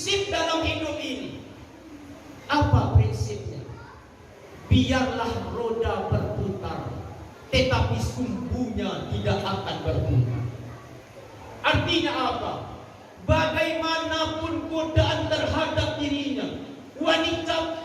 prinsip dalam hidup ini. Apa prinsipnya? Biarlah roda berputar, tetapi sumbunya tidak akan berputar. Artinya apa? Bagaimanapun godaan terhadap dirinya, wanita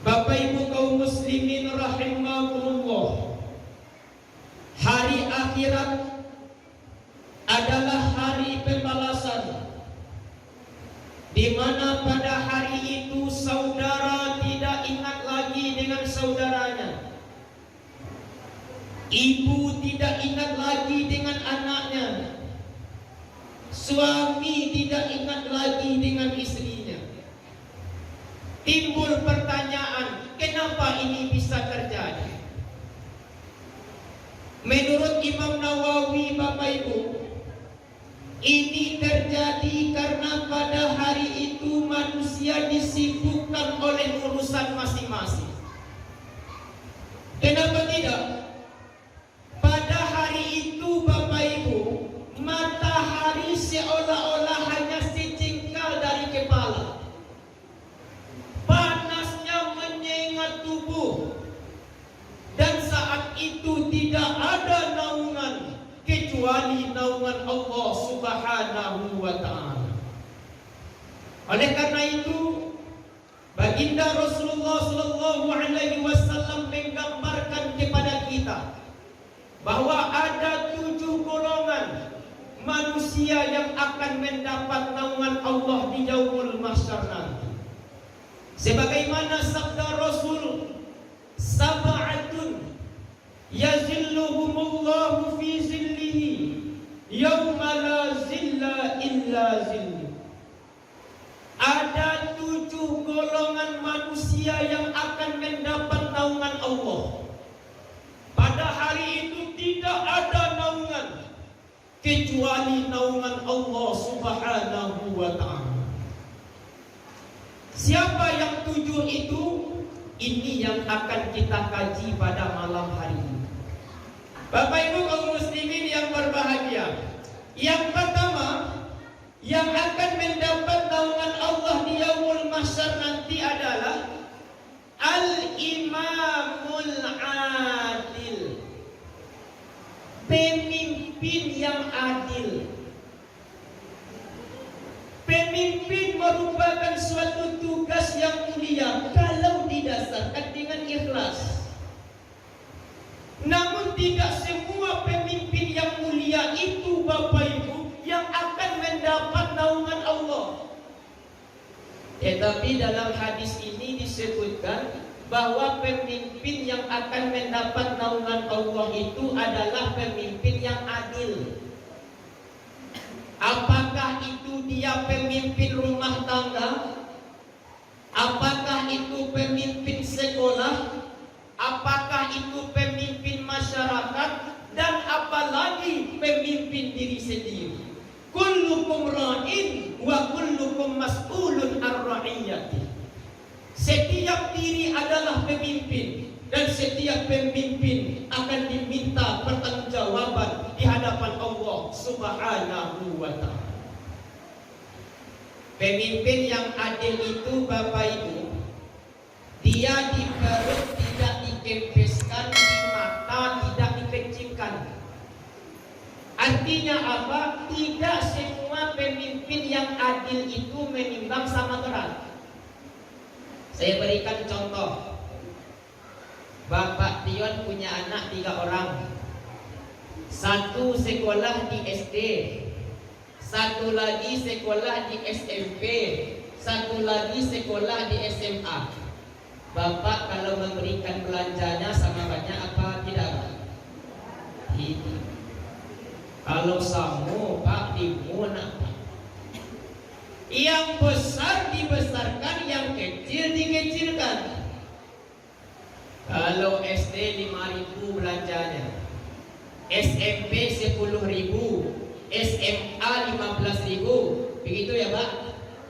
Bapak Ibu kaum muslimin rahimakumullah, hari akhirat adalah hari pembalasan, di mana pada hari itu saudara tidak ingat lagi dengan saudaranya, ibu tidak ingat lagi dengan anaknya, suami tidak ingat lagi dengan istrinya. Timbul pertanyaan, kenapa ini bisa terjadi? Menurut Imam Nawawi, Bapak Ibu, ini terjadi karena pada hari itu manusia disibukkan oleh urusan masing-masing. Kenapa tidak? Pada hari itu, Bapak Ibu, matahari seolah-olah hanya sejengkal dari kepala. Panasnya menyengat tubuh, dan saat itu tidak ada naungan kecuali naungan Allah Subhanahu wa ta'ala. Oleh karena itu, baginda Rasulullah sallallahu alaihi wasallam menggambarkan kepada kita bahwa ada 7 golongan manusia yang akan mendapat naungan Allah di yaumul mahsyar nanti. Sebagaimana sabda Rasul, sab'atun yazilluhumullahu fi zillihi yauma la zilla illa zilluh. Ada 7 golongan manusia yang akan mendapat naungan Allah. Pada hari itu tidak ada naungan kecuali naungan Allah Subhanahu wa ta'ala. Siapa yang 7 itu? Ini yang akan kita kaji pada malam hari ini. Bapak Ibu kaum muslimin yang berbahagia, yang pertama yang akan mendapat naungan Allah di yaumul mahsyar nanti adalah al-imamul adil, pemimpin yang adil. Pemimpin merupakan suatu tugas yang mulia kalau didasarkan dengan ikhlas. Namun tidak semua pemimpin yang mulia itu, Bapak Ibu, yang akan mendapat naungan Allah. Tetapi dalam hadis ini disebutkan bahwa pemimpin yang akan mendapat naungan Allah itu adalah pemimpin yang adil. Apakah itu dia pemimpin rumah tangga? Apakah itu pemimpin sekolah? Apakah itu pemimpin masyarakat? Dan apalagi pemimpin diri sendiri? Kullukum ra'in wa kullukum mas'ulun ar-ra'iyati. Setiap diri adalah pemimpin, dan setiap pemimpin akan diminta pertanggungjawaban di hadapan Allah Subhanahu wa ta'ala. Pemimpin yang adil itu, Bapak Ibu, dia di perut tidak dikempeskan, di mata tidak dikecilkan. Artinya apa? Tidak semua pemimpin yang adil itu menimbang sama berat. Saya berikan contoh. Bapak Tion punya anak 3 orang. Satu sekolah di SD, satu lagi sekolah di SMP, satu lagi sekolah di SMA. Bapak kalau memberikan belanjanya sama banyak apa tidak? Tidak. Kalau samu Pak timun apa? Yang besar dibesarkan, yang kecil dikecilkan. Kalau SD 5.000 belanjanya, SMP 10.000, SMA 15.000, begitu ya Pak?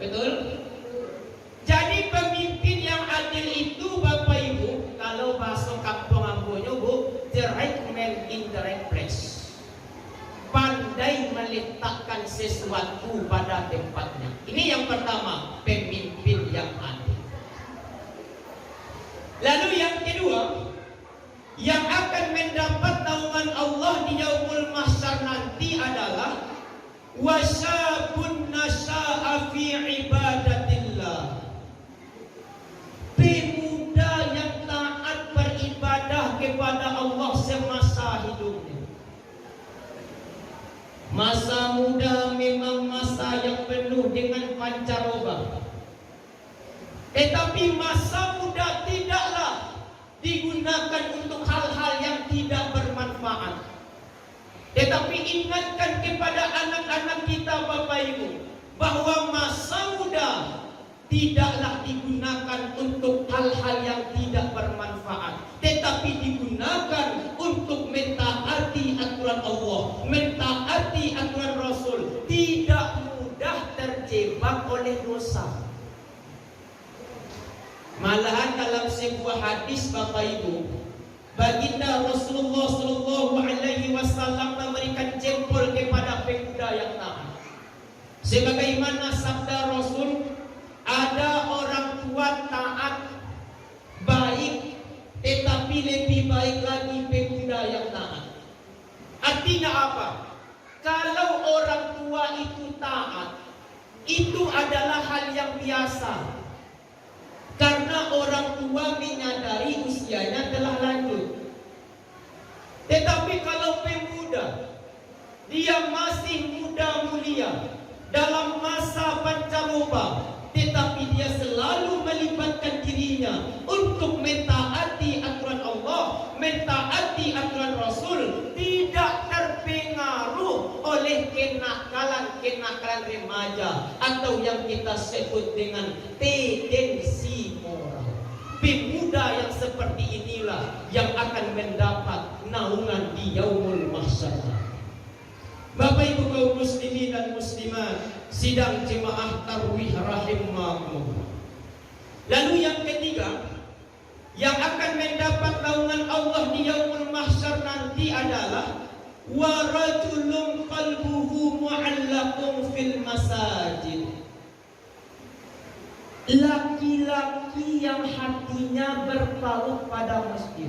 Betul? letakkan sesuatu pada tempatnya. Ini yang pertama, pemimpin yang adil. Lalu yang kedua, yang akan mendapat naungan Allah di yaumul mahsyar nanti adalah wasyabun nasya'a fi ibadatillah. Pemuda yang taat beribadah kepada Allah semasa hidupnya. Masa muda memang masa yang penuh dengan pancaroba. Tetapi masa muda tidaklah digunakan untuk hal-hal yang tidak bermanfaat. Tetapi ingatkan kepada anak-anak kita Bapak Ibu, bahwa masa muda tidaklah digunakan untuk hal-hal yang tidak bermanfaat, tetapi digunakan untuk mentaati aturan Allah, mentaati aturan Rasul, tidak mudah terjebak oleh dosa. Malahan dalam sebuah hadis Bapak Ibu, baginda Rasulullah Shallallahu Alaihi Wasallam memberikan jempol kepada pemuda yang taat. Sebagaimana sabda Rasul, ada orang tua taat baik, tetapi lebih baik lagi pemuda yang taat. Artinya apa? Kalau orang tua itu taat, itu adalah hal yang biasa. Karena orang tua menyadari usianya telah lanjut. Tetapi kalau pemuda, dia masih muda mulia dalam masa pancaroba, tetapi dia selalu melibatkan dirinya untuk mentaati aturan Allah, mentaati aturan Rasul, tidak terpengaruh oleh kenakalan remaja atau yang kita sebut dengan tendensi moral. Pemuda yang seperti inilah yang akan mendapat naungan di yaumul mahsyar. Bapak Ibu kaum muslimin dan muslimat, sidang jemaah tarawih rahimakumullah. Lalu yang ketiga, yang akan mendapat naungan Allah di yaumul mahsyar nanti adalah wa rajulun qalbuhu mu'allaqun fil masajid. Laki-laki yang hatinya berpaut pada masjid.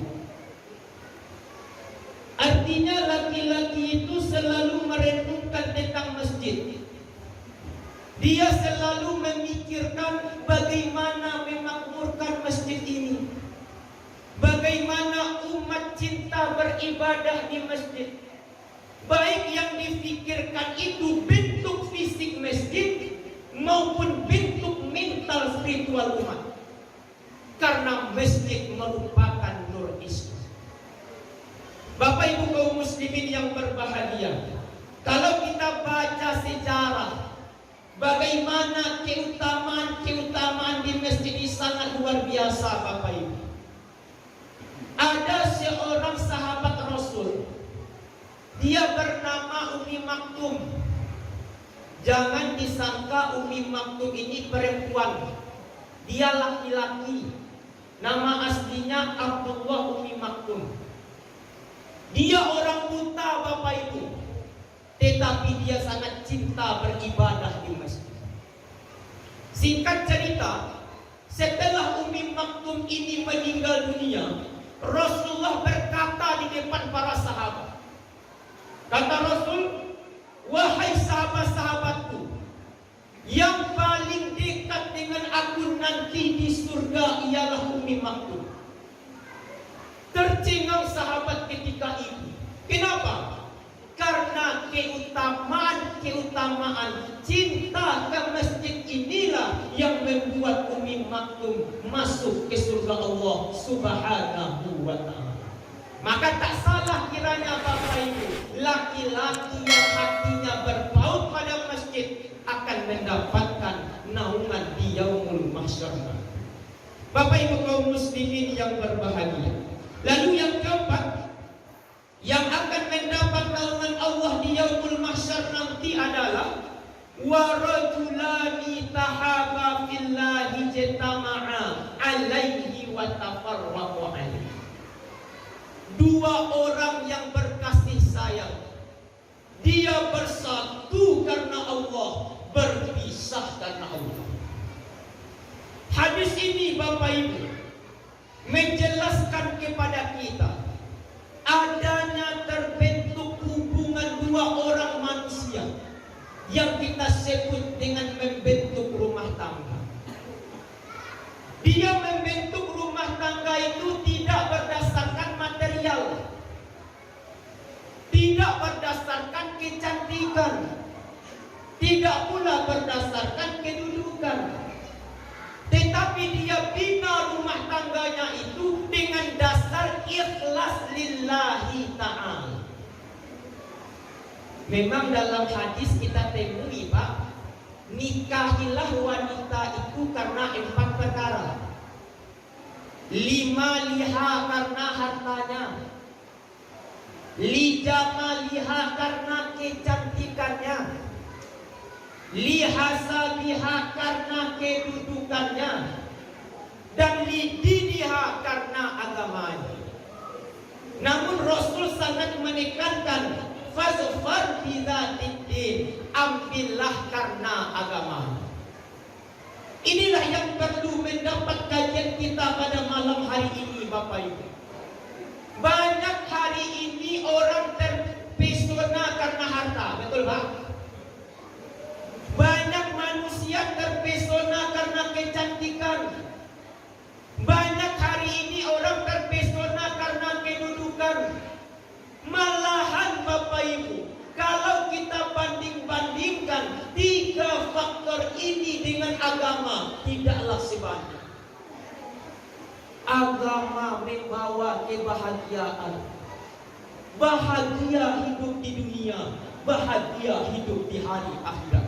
Artinya laki-laki itu selalu merenungkan tentang masjid. Dia selalu memikirkan bagaimana memakmurkan masjid ini, bagaimana umat cinta beribadah di masjid. Baik yang difikirkan itu bentuk fisik masjid maupun bentuk mental spiritual umat. Karena masjid merupakan nur Islam. Bapak Ibu kaum muslimin yang berbahagia, kalau kita baca sejarah bagaimana keutamaan di masjid ini sangat luar biasa Bapak Ibu. Ada seorang sahabat Rasul, dia bernama Umi Maktum. Jangan disangka Umi Maktum ini perempuan, dia laki-laki. Nama aslinya Abdullah Umi Maktum. Dia orang buta Bapak Ibu, tetapi dia sangat cinta beribadah di masjid. Singkat cerita, setelah Umi Maktum ini meninggal dunia, Rasulullah berkata di depan para sahabat. Kata Rasul, wahai sahabat-sahabatku, yang paling dekat dengan aku nanti di surga ialah Umi Maktum. Tercengang sahabat ketika itu. Kenapa? Karena keutamaan cinta ke masjid inilah yang membuat Umi Maktum masuk ke surga Allah Subhanahu wa ta'ala. Maka tak salah kiranya Bapak Ibu, laki-laki yang hatinya berpaut pada masjid akan mendapatkan naungan di yaumul mahsyar. Bapak Ibu kaum muslimin yang berbahagia. Lalu yang keempat, yang akan mendapat naungan Allah di yaumul mahsyar nanti adalah wa rajulani tahaba fillahi jatama'a alaihi wa tafarraqu alaihi. Dua orang yang berkasih sayang, dia bersatu karena Allah. Hadis ini Bapak Ibu menjelaskan kepada kita adanya terbentuk hubungan dua orang manusia yang kita sebut dengan membentuk rumah tangga. Dia membentuk rumah tangga itu tidak berdasarkan material, tidak berdasarkan kecantikan, tidak pula berdasarkan kedudukan, tetapi dia bina rumah tangganya itu dengan dasar ikhlas lillahi ta'ala. Memang dalam hadis kita temui Pak, nikahilah wanita itu karena 4 perkara. 5 liha karena hartanya, lijamaliha karena kecantikannya, lihasabiha karena kedudukannya, dan lidiniha karena agamanya. Namun Rasul sangat menekankan fazfar bidzatiddin, ambillah karena agama. Inilah yang perlu mendapat kajian kita pada malam hari ini Bapak Ibu. Banyak hari ini orang terpesona karena harta, betul Pak? Banyak manusia terpesona karena kecantikan. Banyak hari ini orang terpesona karena kedudukan. Malahan Bapak Ibu, kalau kita banding-bandingkan 3 faktor ini dengan agama, tidaklah sebanyak. Agama membawa kebahagiaan, bahagia hidup di dunia, bahagia hidup di hari akhirat.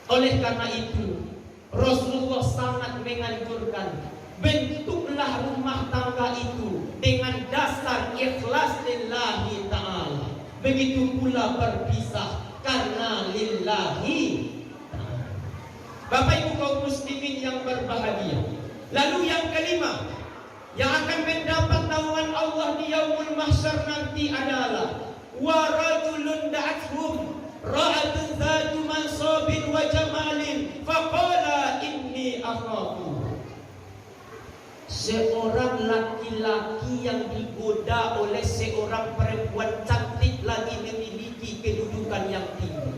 Oleh karena itu Rasulullah sangat menganjurkan, bentuklah rumah tangga itu dengan dasar ikhlas lillahi ta'ala. Begitu pula berpisah karena lillahi ta'ala. Bapak Ibu kaum muslimin yang berbahagia. Lalu yang kelima, yang akan mendapat naungan Allah di yaumul mahsyar nanti adalah wa rajulun da'athum ra'atun zatu mansabin wa jamalin faqala inni akhafu. Seorang laki-laki yang digoda oleh seorang perempuan cantik lagi memiliki kedudukan yang tinggi.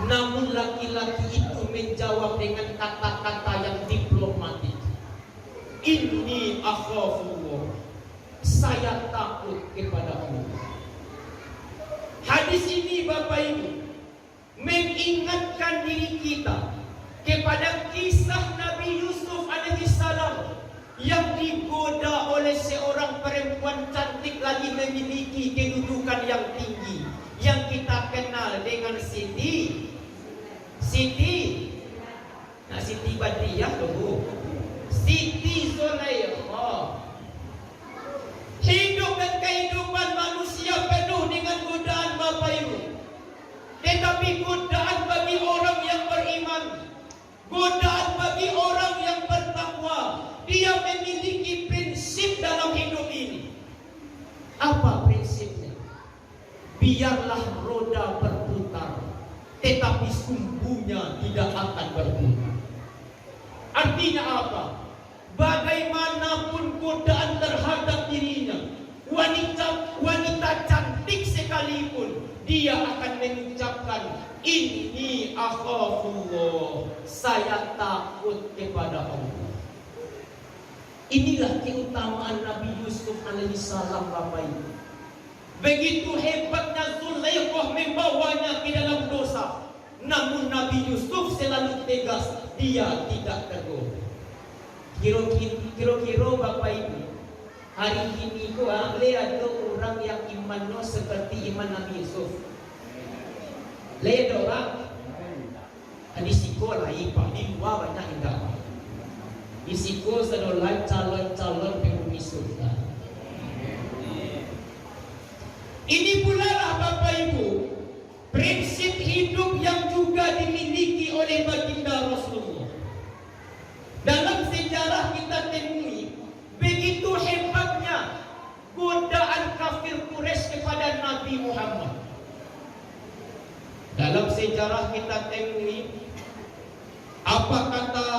Namun laki-laki itu menjawab dengan kata-kata yang diplomatik. Inni akhafullah, saya takut kepada Allah. Hadis ini Bapak Ibu mengingatkan diri kita kepada kisah Nabi Yusuf alaihissalam yang digoda oleh seorang perempuan cantik lagi memiliki kedudukan yang tinggi, yang kita kenal dengan Siti Badriyah dulu, Siti Zulaikha. Hidup dan kehidupan manusia penuh dengan godaan Bapak Ibu. Tetapi godaan bagi orang yang beriman, godaan bagi orang yang bertakwa, dia memiliki prinsip dalam hidup ini. Apa prinsipnya? Biarlah roda berputar, tetapi sumbunya tidak akan berputar. Artinya apa? Bagaimanapun godaan terhadap dirinya, wanita cantik sekalipun, dia akan mengucapkan inni akhafullah, saya takut kepada Allah. Inilah keutamaan Nabi Yusuf alaihissalam Bapak Ibu. Begitu hebatnya Zulaikha membawanya ke dalam dosa, namun Nabi Yusuf selalu tegas, dia tidak tergoda. Kira-kira Bapak Ibu, hari ini ada orang yang imannya seperti iman Nabi Yusuf. Lihat orang di sekolah Pak, di luar banyak enggak. Di sekolah sedolai calon-calon penghuni surga. Ini pula lah Bapak Ibu, prinsip hidup yang juga dimiliki oleh baginda Rasulullah. Dalam sejarah kita temui begitu hebatnya godaan kafir Quraisy kepada Nabi Muhammad. Dalam sejarah kita temui apa kata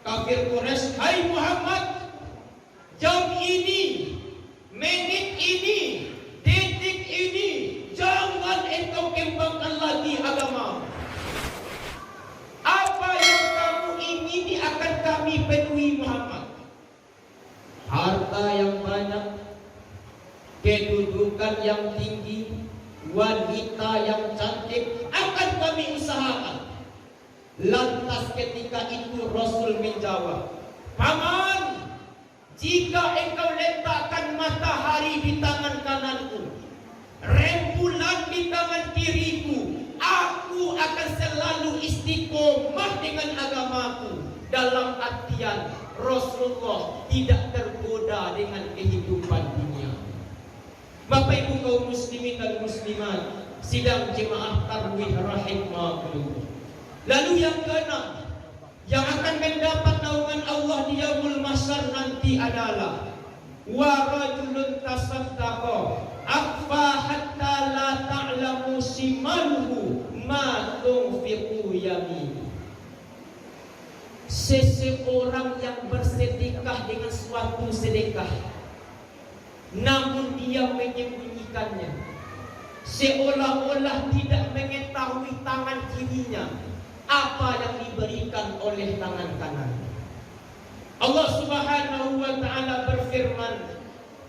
kafir Quraisy, "Hai Muhammad, jam ini, menit ini, detik ini, jangan engkau kembangkan lagi agama. Apa yang kamu ingini akan kami penuhi Muhammad. Harta yang banyak, kedudukan yang tinggi, wanita yang cantik akan kami usahakan." Lantas ketika itu Rasul menjawab, "Paman, jika engkau letakkan matahari di tangan kananku, rembulan di tangan kiriku, aku akan selalu istiqomah dengan agamaku." Dalam artian Rasulullah tidak tergoda dengan kehidupan dunia. Bapak Ibu kaum muslimin dan muslimat, sidang jemaah tarawih rahimakumullah. Lalu yang keenam, yang akan mendapat naungan Allah di yaumul mahsyar nanti adalah wa rajulun tasaddaqa akhfa hatta la ta'lamu shimaluhu ma tunfiqu yaminuhu. Seseorang yang bersedekah dengan suatu sedekah, namun dia menyembunyikannya, seolah-olah tidak mengetahui tangan kirinya apa yang diberikan oleh tangan kanan. Allah Subhanahu wa taala berfirman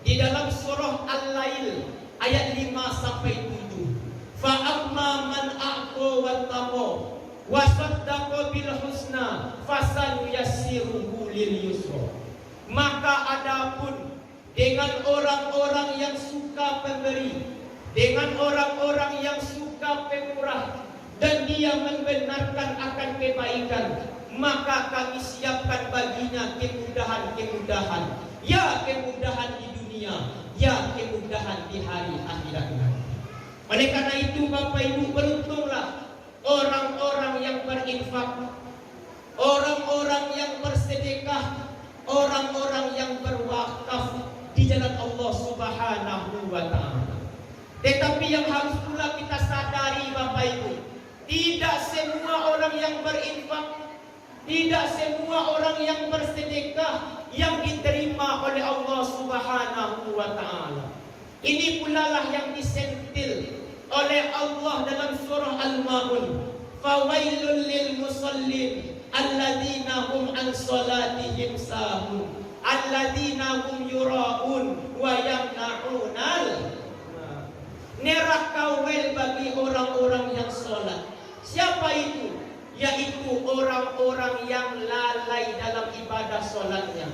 di dalam surah Al-Lail ayat 5 sampai 7, "Fa amma man a'ta wattaqa wa saddaqa bil husna fasanuyassiruhu lil yusra." Maka adapun dengan orang-orang yang suka pemberi, dengan orang-orang yang suka pemurah, dan dia membenarkan akan kebaikan, maka kami siapkan baginya kemudahan-kemudahan. Ya kemudahan di dunia, ya kemudahan di hari akhirat nanti. Oleh karena itu Bapak Ibu, beruntunglah orang-orang yang berinfak, orang-orang yang bersedekah, orang-orang yang berwakaf di jalan Allah Subhanahu wa taala. Tetapi yang harus pula kita sadari Bapak Ibu, tidak semua orang yang berinfak, tidak semua orang yang bersedekah yang diterima oleh Allah Subhanahu wa taala. Ini pula lah yang disentil oleh Allah dalam surah Al-Maun, "Fawailul lil musallin alladzina hum an salatihim sahun alladzina hum yura'un wa yamna'unal." Neraka wel bagi orang-orang yang salat. Siapa itu? Yaitu orang-orang yang lalai dalam ibadah solatnya,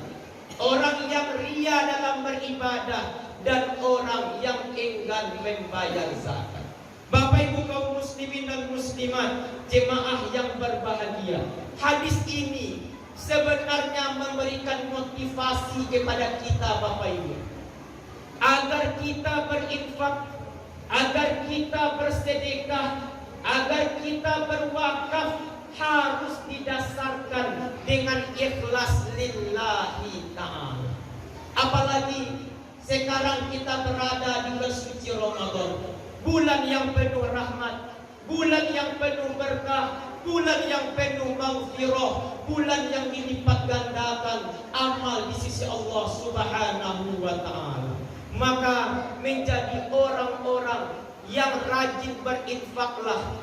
orang yang ria dalam beribadah, dan orang yang enggan membayar zakat. Bapak Ibu kaum muslimin dan muslimat, jemaah yang berbahagia, hadis ini sebenarnya memberikan motivasi kepada kita Bapak Ibu, agar kita berinfak, agar kita bersedekah, agar kita berwakaf, harus didasarkan dengan ikhlas lillahi ta'ala. Apalagi sekarang kita berada di bulan suci Ramadan, bulan yang penuh rahmat, bulan yang penuh berkah, bulan yang penuh maghfirah, bulan yang dilipat gandakan amal di sisi Allah Subhanahu wa taala. Maka menjadi orang-orang yang rajin berinfaklah,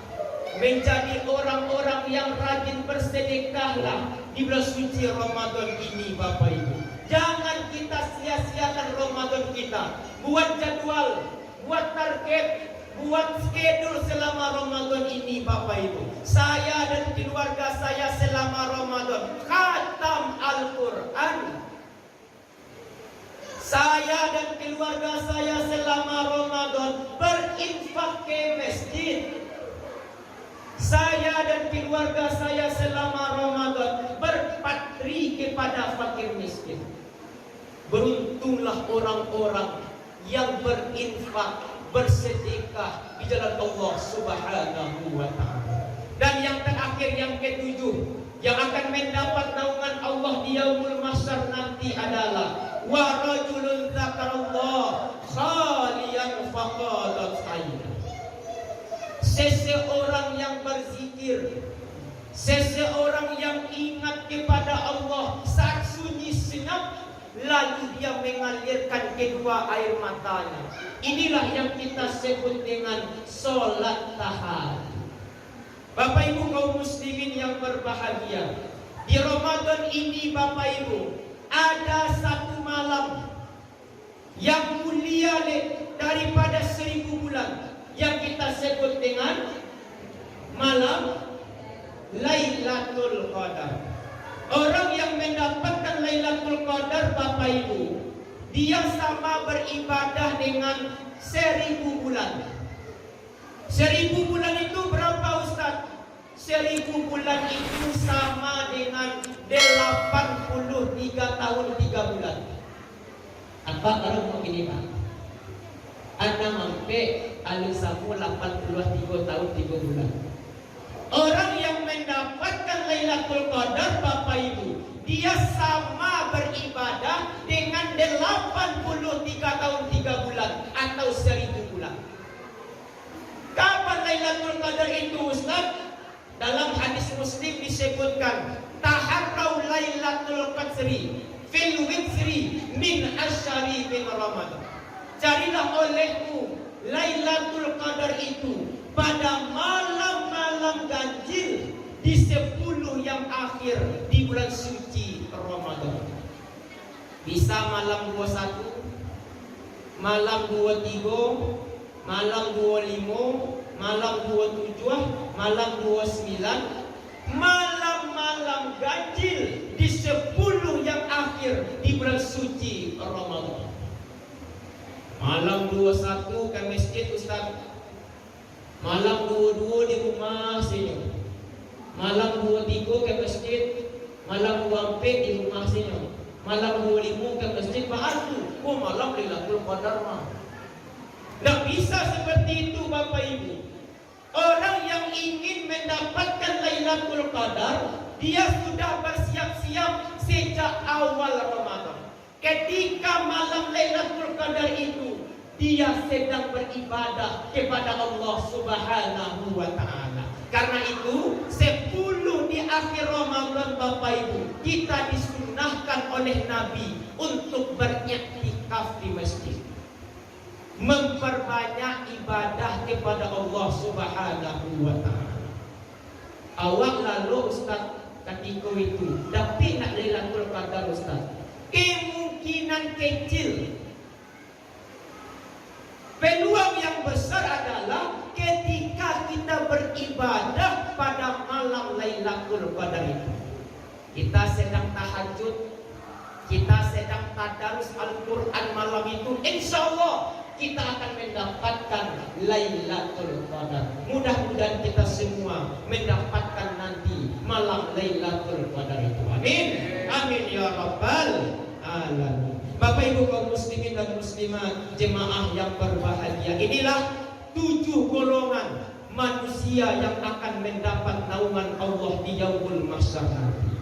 menjadi orang-orang yang rajin bersedekahlah di bulan suci Ramadan ini Bapak Ibu. Jangan kita sia-siakan Ramadan kita. Buat jadwal, buat target, buat schedule selama Ramadan ini Bapak Ibu. Saya dan keluarga saya selama Ramadan khatam Al-Quran. Saya dan keluarga saya selama Ramadan berinfak ke masjid. Saya dan keluarga saya selama Ramadan berpatri kepada fakir miskin. Beruntunglah orang-orang yang berinfak, bersedekah di jalan Allah Subhanahu wa taala. Dan yang terakhir, yang ketujuh, yang akan mendapat naungan Allah di yaumul mahsyar nanti adalah wa rajulun dzakarallah khaliyan faqadat ayna. seseorang yang berzikir, seseorang yang ingat kepada Allah saat sunyi senyap, lalu dia mengalirkan kedua air matanya. Inilah yang kita sebut dengan solat tahajud. Bapak Ibu kaum muslimin yang berbahagia, di Ramadan ini Bapak Ibu ada satu malam yang mulia daripada 1000 bulan yang kita sebut dengan malam Lailatul Qadar. Orang yang mendapatkan Lailatul Qadar Bapak Ibu, dia sama beribadah dengan 1000 bulan. 1000 bulan itu berapa Ustaz? 1000 bulan itu sama dengan 83 tahun 3 bulan. Apa kalau begini Pak? Anda mampe alisamu 83 tahun 3 bulan. Orang yang mendapatkan Lailatul Qadar Bapak Ibu, dia sama beribadah dengan 83 tahun 3 bulan atau 1000 bulan. Kapan Lailatul Qadar itu Ustaz? Dalam hadis Muslim disebutkan, taharrau Lailatul Qadri fil witri min asyari bin Ramadan. Carilah olehmu Lailatul Qadar itu pada malam-malam ganjil di 10 yang akhir di bulan suci Ramadan. Bisa malam 21, malam 23, malam 25, malam 27, malam 29, malam-malam ganjil di 10 yang akhir di bulan suci Ramadan. Malam 21 ke masjid Ustaz, malam 22 di rumah sini, malam 23 ke masjid, malam 24 di rumah sini, malam 25 ke masjid baru. Oh malam Lailatul Qadar mah. Tidak bisa seperti itu Bapak Ibu. Orang yang ingin mendapatkan Lailatul Qadar, dia sudah bersiap-siap sejak awal Ramadan. Ketika malam Lailatul Qadar itu, dia sedang beribadah kepada Allah Subhanahu wa Ta'ala. Karena itu 10 di akhir Ramadan Bapak Ibu, kita disunnahkan oleh Nabi untuk beriktikaf di masjid, memperbanyak ibadah kepada Allah Subhanahu wa Ta'ala. Awak lalu Ustaz ketika itu tapi nak Lailatul Qadar Ustaz, kemungkinan kecil. Peluang yang besar adalah ketika kita beribadah pada malam Lailatul Qadar itu. Kita sedang tahajud, kita sedang tadarus Al-Quran malam itu, insya Allah kita akan mendapatkan Lailatul Qadar. Mudah-mudahan kita semua mendapatkan nanti malam Lailatul Qadar itu. Amin. Amin ya rabbal alamin. Bapak Ibu kaum muslimin dan muslimat, jemaah yang berbahagia, inilah 7 golongan manusia yang akan mendapat naungan Allah di yaumul mahsyar nanti.